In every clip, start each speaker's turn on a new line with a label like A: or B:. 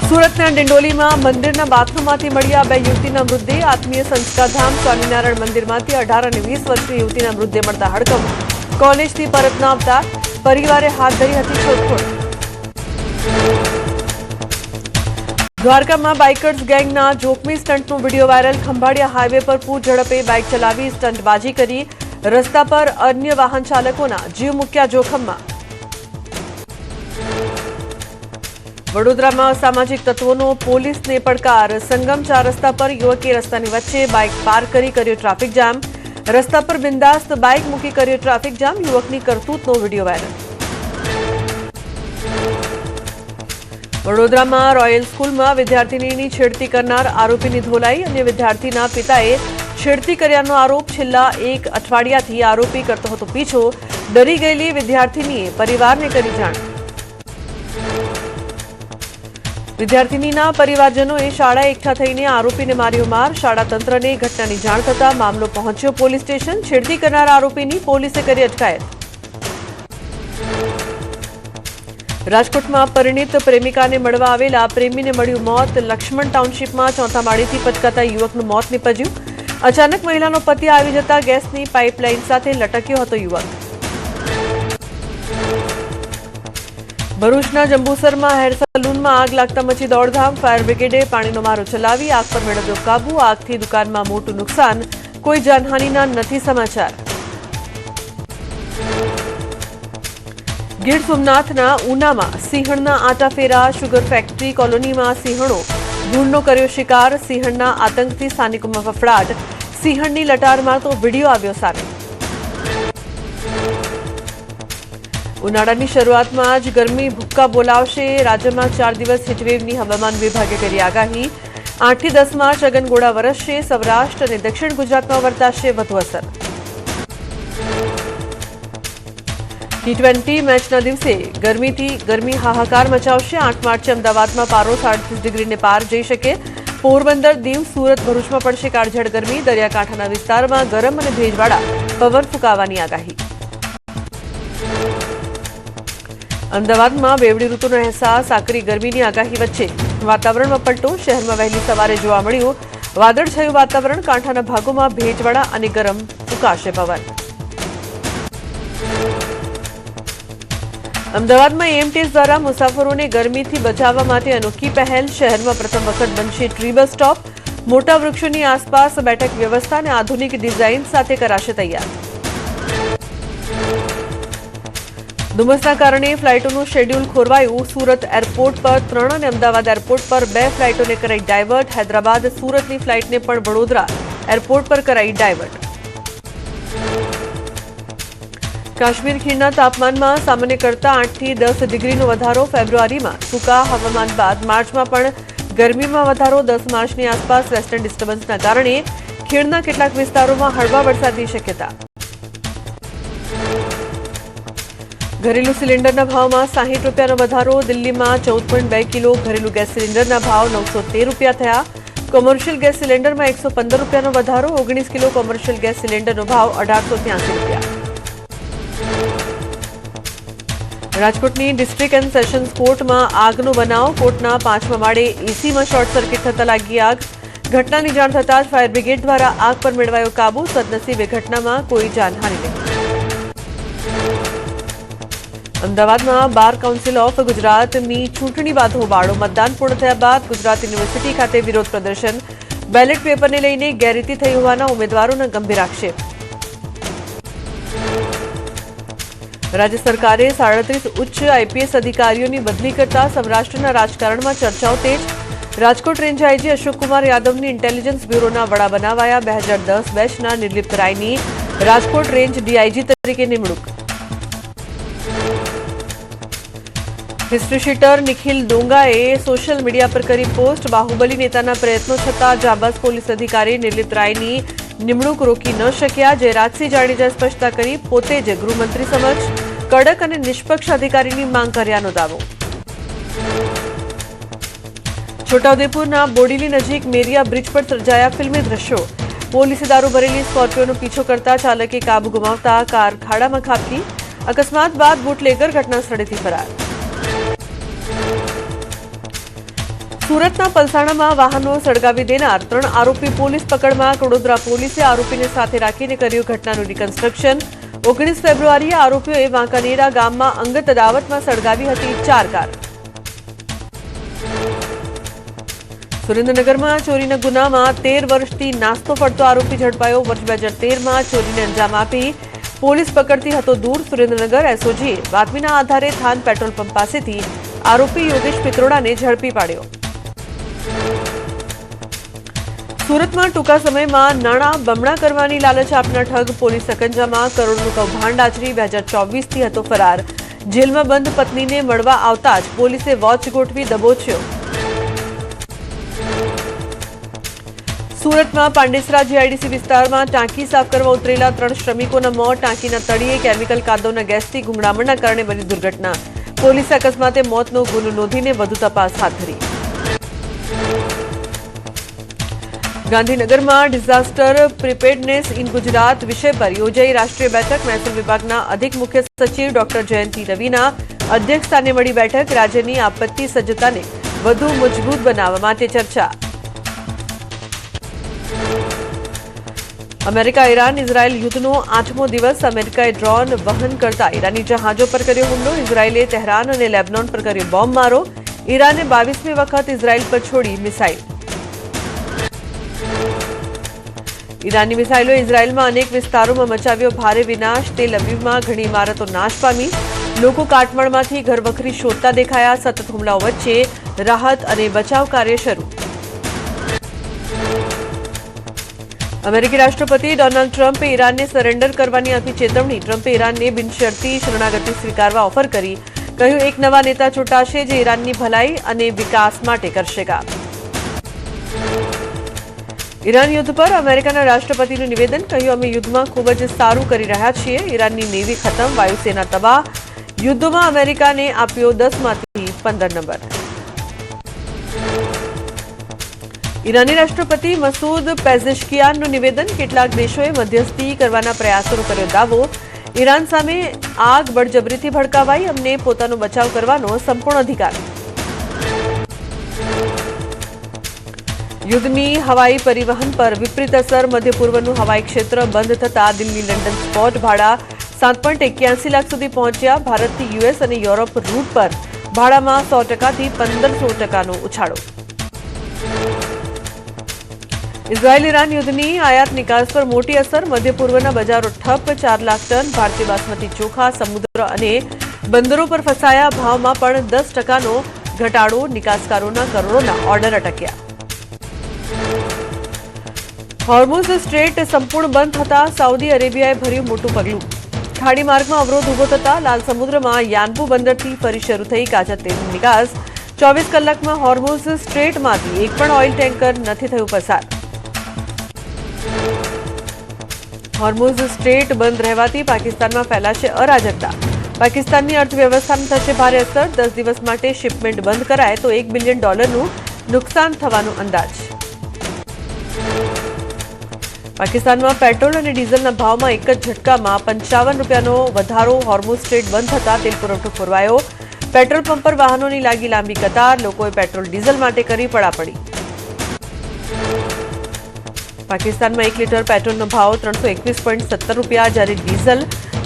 A: સુરતના ડિંડોલીમાં મંદિરના બાથરૂમમાંથી મળ્યા 2 યુવતીના મૃતદેહ। આત્મીય સંસ્કારધામ સ્વામિનારાયણ મંદિરમાંથી 18 અને 20 વર્ષની યુવતીના મૃતદેહ મળતા હડકંપ। કોલેજથી પરત ન આવતા પરિવારે હાથ ધરી હતી શોધખોળ। દ્વારકામાં બાઇકર્સ ગેંગના જોખમી સ્ટન્ટનો વિડીયો વાયરલ। ખંભાળિયા હાઈવે પર પૂર ઝડપે બાઇક ચલાવી સ્ટન્ટબાજી કરી રસ્તા પર અન્ય વાહન ચાલકોના જીવ મૂક્યા જોખમમાં। વડોદરામાં અસામાજિક તત્વોનો પોલીસને પડકાર। સંગમ 4 રસ્તા પર યુવકે રસ્તાની વચ્ચે બાઇક પાર્ક કરી કર્યો ટ્રાફિક જામ। રસ્તા પર બિંદાસ્ત બાઇક મૂકી કર્યો ટ્રાફિક જામ। યુવકની કરતૂતનો વિડીયો વાયરલ। વડોદરામાં રોયલ સ્કૂલમાં વિદ્યાર્થીનીની છેડતી કરનાર આરોપીની ધોલાઈ। અને વિદ્યાર્થીના પિતાએ છેડતી કર્યાનો આરોપ। છેલ્લા 1 અઠવાડિયાથી આરોપી કરતો હતો પીછો। ડરી ગયેલી વિદ્યાર્થીનીએ પરિવારને કરી જાણ। વિદ્યાર્થીનીના પરિવારજનોએ શાળાએ એકઠા થઈને આરોપીને માર્યો માર। શાળા તંત્રને ઘટનાની જાણ થતાં મામલો પહોંચ્યો પોલીસ સ્ટેશન। છેડતી કરનાર આરોપીની પોલીસે કરી અટકાયત। રાજકોટમાં પરિણીત પ્રેમિકાને મળવા આવેલા પ્રેમીને મળ્યું મોત। લક્ષ્મણ ટાઉનશીપમાં 4થા માળેથી પટકાતા યુવકનું મોત નીપજ્યું। અચાનક મહિલાનો પતિ આવી જતા ગેસની પાઇપલાઇન સાથે લટક્યો હતો યુવક। ભરૂચના જંબુસરમાં હેર સલૂનમાં આગ લાગતા મચી દોડધામ। ફાયર બ્રિગેડે પાણીનો મારો ચલાવી આગ પર મેળવ્યો કાબુ। આગથી દુકાનમાં મોટું નુકસાન, કોઈ જાનહાનિના નથી સમાચાર। ગીર સોમનાથના ઉનામાં સિંહણના આટાફેરા। શુગર ફેક્ટરી કોલોનીમાં સિંહણો ભૂંડનો કર્યો શિકાર। સિંહણના આતંકથી સ્થાનિકોમાં ફફડાટ। સિંહણની લટાર મારતો વિડીયો આવ્યો સામે। ઉનાળાની શરૂઆતમાં જ ગરમી ભૂક્કા બોલાવશે। રાજ્યમાં 4 દિવસ હીટવેવની હવામાન વિભાગે કરી આગાહી। 8 થી 10 માર્ચ અગનગોળા વરસશે। સૌરાષ્ટ્ર અને દક્ષિણ ગુજરાતમાં વર્તાશે વધુ અસર। T20 મેચના દિવસે ગરમી હાહાકાર મચાવશે। 8 માર્ચે અમદાવાદમાં પારો 37 ડિગ્રીને પાર જઈ શકે। પોરબંદર, દીવ, સુરત, ભરૂચમાં પડશે કાળઝાળ ગરમી। દરિયાકાંઠાના વિસ્તારમાં ગરમ અને ભેજવાળા પવન ફૂંકાવાની આગાહી। અમદાવાદમાં બેવડી ઋતુનો અહેસાસ। આકરી ગરમીની આગાહી વચ્ચે વાતાવરણમાં પલટો। શહેરમાં વહેલી સવારે જોવા મળ્યું વાદળછાયું વાતાવરણ। કાંઠાના ભાગોમાં ભેજવાળા અને ગરમ ફૂંકાશે પવન। અમદાવાદમાં એએમટીએસ દ્વારા મુસાફરોને ગરમીથી બચાવવા માટે અનોખી પહેલ। શહેરમાં પ્રથમ વખત બનશે ટ્રી બસ સ્ટોપ। મોટા વૃક્ષોની આસપાસ બેઠક વ્યવસ્થા અને આધુનિક ડિઝાઇન સાથે કરાશે તૈયાર। ધુમ્મસના કારણે ફ્લાઇટોનું શેડ્યુલ ખોરવાયું। સુરત એરપોર્ટ પર 3 અને અમદાવાદ એરપોર્ટ પર 2 ફ્લાઇટોને કરાઈ ડાયવર્ટ। હૈદરાબાદ સુરતની ફ્લાઇટને પણ વડોદરા એરપોર્ટ પર કરાઈ ડાયવર્ટ। કાશ્મીર ખીણના તાપમાનમાં સામાન્ય કરતાં 8 થી 10 ડિગ્રીનો વધારો। ફેબ્રુઆરીમાં સૂકા હવામાન બાદ માર્ચમાં પણ ગરમીમાં વધારો। 10 માર્ચની આસપાસ વેસ્ટર્ન ડિસ્ટર્બન્સના કારણે ખીણના કેટલાક વિસ્તારોમાં હળવા વરસાદની શક્યતા। ઘરેલું સિલિન્ડરના ભાવમાં 60 રૂપિયાનો વધારો। દિલ્હીમાં 14.2 કિલો ઘરેલું ગેસ સિલિન્ડરના ભાવ 913 રૂપિયા થયા। કોમર્શિયલ ગેસ સિલિન્ડરમાં 115 રૂપિયાનો વધારો। 19 કિલો કોમર્શિયલ ગેસ સિલિન્ડરનો ભાવ 1883 રૂપિયા। રાજકોટની ડિસ્ટ્રિક્ટ એન્ડ સેશન્સ કોર્ટમાં આગનો બનાવ। કોર્ટના 5મા માળે એસીમાં શોર્ટ સર્કિટ થતાં લાગી આગ। ઘટનાની જાણ થતાં જ ફાયર બ્રિગેડ દ્વારા આગ પર મેળવાયો કાબુ। સદનસીબે ઘટનામાં કોઈ જાનહાનિ નહીં। અમદાવાદમાં બાર કાઉન્સિલ ઓફ ગુજરાતની ચૂંટણી બાદ હોબાળો। મતદાન પૂર્ણ થયા બાદ ગુજરાત યુનિવર્સિટી ખાતે વિરોધ પ્રદર્શન। બેલેટ પેપરને લઈને ગેરરીતિ થઈ હોવાના ઉમેદવારોના ગંભીર આક્ષેપ। રાજ્ય સરકારે 37 ઉચ્ચ આઈપીએસ અધિકારીઓની બદલી કરતા સૌરાષ્ટ્રના રાજકારણમાં ચર્ચાઓ તેજ। રાજકોટ રેન્જ આઈજી અશોકકુમાર યાદવની ઇન્ટેલિજન્સ બ્યુરોના વડા બનાવાયા। 2010 બેચના નિર્લિપ્ત રાયની રાજકોટ રેન્જ ડીઆઈજી તરીકે નિમણૂક। હિસ્ટ્રી શીટર નિખિલ ડોંગાએ સોશિયલ મીડિયા પર કરી પોસ્ટ। બાહુબલી નેતાના પ્રયત્નો છતાં જાબાઝ પોલીસ અધિકારી નિર્લિપ્ત રાયની નિમણૂક રોકી ન શક્યા। જયરાજસિંહ જાડેજાએ સ્પષ્ટતા કરી। પોતે જ ગૃહમંત્રી સમક્ષ કડક અને નિષ્પક્ષ અધિકારીની માંગ કર્યાનો દાવો। છોટાઉદેપુરના બોડીલી નજીક મેરિયા બ્રિજ પર સર્જાયા ફિલ્મી દ્રશ્યો। પોલીસે દારૂ ભરેલી સ્કોર્પિયોનો પીછો કરતા ચાલકે કાબુ ગુમાવતા કાર ખાડામાં ખાબકી। અકસ્માત બાદ બુટલેગર ઘટના સ્થળેથી ફરાર। સુરતના પલસાણામાં વાહનો સળગાવી દેનાર 3 આરોપી પોલીસ પકડમાં. વડોદરા પોલીસે આરોપીને સાથે રાખીને કર્યું ઘટનાનું રિકન્સ્ટ્રક્શન. 19 ફેબ્રુઆરીએ આરોપીઓએ વાંકાનેરા ગામમાં અંગત અદાવતમાં સળગાવી હતી 4 કાર. સુરેન્દ્રનગરમાં ચોરીના ગુનામાં 13 વર્ષથી નાસ્તો ફરતો આરોપી ઝડપાયો. વર્ષ 2013માં ચોરીને અંજામ આપી પોલીસ પકડતી હતો દૂર. સુરેન્દ્રનગર એસઓજીએ બાતમીના આધારે થાન પેટ્રોલ પંપ પાસેથી આરોપી યોગેશ પિત્રોડાને ઝડપી પાડ્યો. સુરતમાં ટૂંકા સમયમાં નાણાં બમણા કરવાની લાલચ આપનાર ઠગ પોલીસ સકંજામાં. કરોડનું કૌભાંડ આચરી 2024થી હતો ફરાર. જેલમાં બંધ પત્નીને મળવા આવતા જ પોલીસે વોચ ગોઠવી દબોચ્યો. સુરતમાં પાંડેસરા જીઆઈડીસી વિસ્તારમાં ટાંકી સાફ કરવા ઉતરેલા 3 શ્રમિકોના મોત. ટાંકીના તળિયે કેમિકલ કાદવના ગેસથી ગુંગળામણના કારણે બની દુર્ઘટના. પોલીસે અકસ્માતે મોતનો ગુનો નોંધીને વધુ તપાસ હાથ ધરી. ગાંધીનગરમાં ડિઝાસ્ટર પ્રિપેર્ડનેસ ઇન ગુજરાત વિષય પર યોજાઈ રાષ્ટ્રીય બેઠક. મહેસૂલ વિભાગના અધિક મુખ્ય સચિવ ડોક્ટર જયંતિ રવિના અધ્યક્ષસ્થાને મળી બેઠક. રાજ્યની આપત્તિ સજ્જતાને વધુ મજબૂત બનાવવા માટે ચર્ચા. અમેરિકા ઈરાન ઇઝરાયલ યુદ્ધનો 8મો દિવસ. અમેરિકાએ ડ્રોન વહન કરતા ઈરાની જહાજો પર કર્યો હુમલો. ઇઝરાયલે તહેરાન અને લેબનોન પર કર્યો બોમ્બ મારો. ઈરાને 22મી વખત ઇઝરાયલ પર છોડી મિસાઇલ. ઈરાનની મિસાઇલોએ ઇઝરાયલમાં અનેક વિસ્તારોમાં મચાવ્યો ભારે વિનાશ. તેલ અવીવમાં ઘણી ઇમારતો નાશ પામી. લોકો કાટમાળમાંથી ઘરવખરી શોધતા દેખાયા. સતત હુમલાઓ વચ્ચે રાહત અને બચાવ કાર્ય શરૂ. અમેરિકી રાષ્ટ્રપતિ ડોનાલ્ડ ટ્રમ્પે ઈરાનને સરેન્ડર કરવાની આપી ચેતવણી. ટ્રમ્પે ઈરાનને બિનશરતી શરણાગતિ સ્વીકારવા ઓફર કરી. કહ્યું એક નવા નેતા ચૂંટાશે જે ઈરાનની ભલાઈ અને વિકાસ માટે કરશે કામ. ઈરાન યુદ્ધ પર અમેરિકાના રાષ્ટ્રપતિનું નિવેદન. કહ્યું અમે યુદ્ધમાં ખૂબ જ સારું કરી રહ્યા છીએ. ઈરાનની નેવી ખતમ, વાયુસેના તબાહ. યુદ્ધમાં અમેરિકાને આપ્યો 10માંથી 15 નંબર. ઈરાની રાષ્ટ્રપતિ મસૂદ પેઝેશ્કિયાનનું નિવેદન. કેટલાક દેશોએ મધ્યસ્થી કરવાના પ્રયાસોનો કર્યો દાવો. ઈરાન સામે આગ બળજબરીથી ભડકાવાઈ. અમને પોતાનો બચાવ કરવાનો સંપૂર્ણ અધિકાર. યુદ્ધની હવાઈ પરિવહન પર વિપરીત અસર. મધ્ય પૂર્વનું હવાઈ ક્ષેત્ર બંધ થતા દિલ્હી લંડન સ્પોટ ભાડા 7.81 લાખ સુધી પહોંચ્યા. ભારતથી યુએસ અને યુરોપ રૂટ પર ભાડામાં 100%થી 1500%નો ઉછાળો. ઇઝરાયલ ઈરાન યુદ્ધની આયાત નિકાસ પર મોટી અસર. મધ્ય પૂર્વના બજારો ઠપ. 4 લાખ ટન ભારતીય બાસમતી ચોખા સમુદ્ર અને બંદરો પર ફસાયા. ભાવમાં પણ 10%નો ઘટાડો. નિકાસકારોના કરોડોના ઓર્ડર અટક્યા. હોર્મુઝ સ્ટ્રેટ સંપૂર્ણ બંધ થતા સાઉદી અરેબિયાએ ભર્યું મોટું પગલું. ખાડી માર્ગમાં અવરોધ ઉભો થતા લાલ સમુદ્રમાં યાન્બુ બંદરથી ફરી શરૂ થઈ કાચા તેલની નિકાસ. 24 કલાકમાં હોર્મુઝ સ્ટ્રેટમાંથી એક પણ ઓઇલ ટેન્કર નથી થયું પસાર. હોર્મુઝ સ્ટ્રેટ બંધ રહેવાથી પાકિસ્તાનમાં ફેલાશે અરાજકતા. પાકિસ્તાનની અર્થવ્યવસ્થાને થશે ભારે અસર. 10 દિવસ માટે શિપમેન્ટ બંધ કરાય તો $1 બિલિયન નુકસાન થવાનો અંદાજ. પાકિસ્તાનમાં પેટ્રોલ અને ડીઝલના ભાવમાં એક જ ઝટકામાં ₹55નો વધારો. હોર્મુઝ સ્ટ્રેટ બંધ થતાં તેલ પુરવઠો ખોરવાયો. પેટ્રોલ પંપ પર વાહનોની લાગી લાંબી કતાર. લોકોએ પેટ્રોલ ડીઝલ માટે કરી પડાપડી. પાકિસ્તાનમાં 1 લીટર પેટ્રોલનો ભાવ ₹321.70 જ્યારે ડીઝલ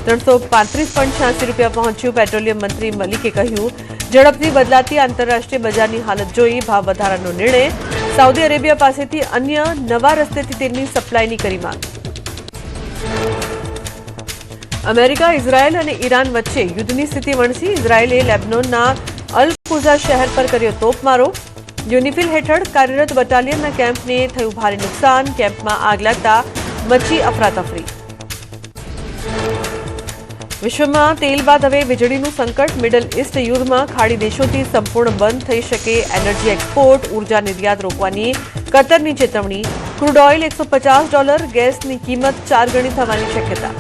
A: ₹335.86 પહોંચ્યું. પેટ્રોલિયમ મંત્રી મલિકે કહ્યું ઝડપથી બદલાતી આંતરરાષ્ટ્રીય બજારની હાલત જોઈ ભાવ વધારાનો નિર્ણય. સાઉદી અરેબિયા પાસેથી અન્ય નવા રસ્તેથી તેલની સપ્લાયની કરી માંગ. અમેરિકા, ઇઝરાયલ અને ઈરાન વચ્ચે યુદ્ધની સ્થિતિ વણસી. ઇઝરાયલે લેબનોનના અલ કુઝા શહેર પર કર્યો તોપમારો. યુનિફિલ હેઠળ કાર્યરત બટાલિયનના કેમ્પને થયું ભારે નુકસાન. કેમ્પમાં આગ લાગતા મચી અફરાતફરી. વિશ્વમાં તેલ બાદ હવે વીજળીનું સંકટ. મિડલ ઇસ્ટ યુદ્ધમાં ખાડી દેશોથી સંપૂર્ણ બંધ થઈ શકે એનર્જી એક્સપોર્ટ. ઉર્જા નિર્યાત રોકવાની કતરની ચેતવણી. Crude oil $150. ગેસની કિંમત 4 ગણી થવાની શક્યતા.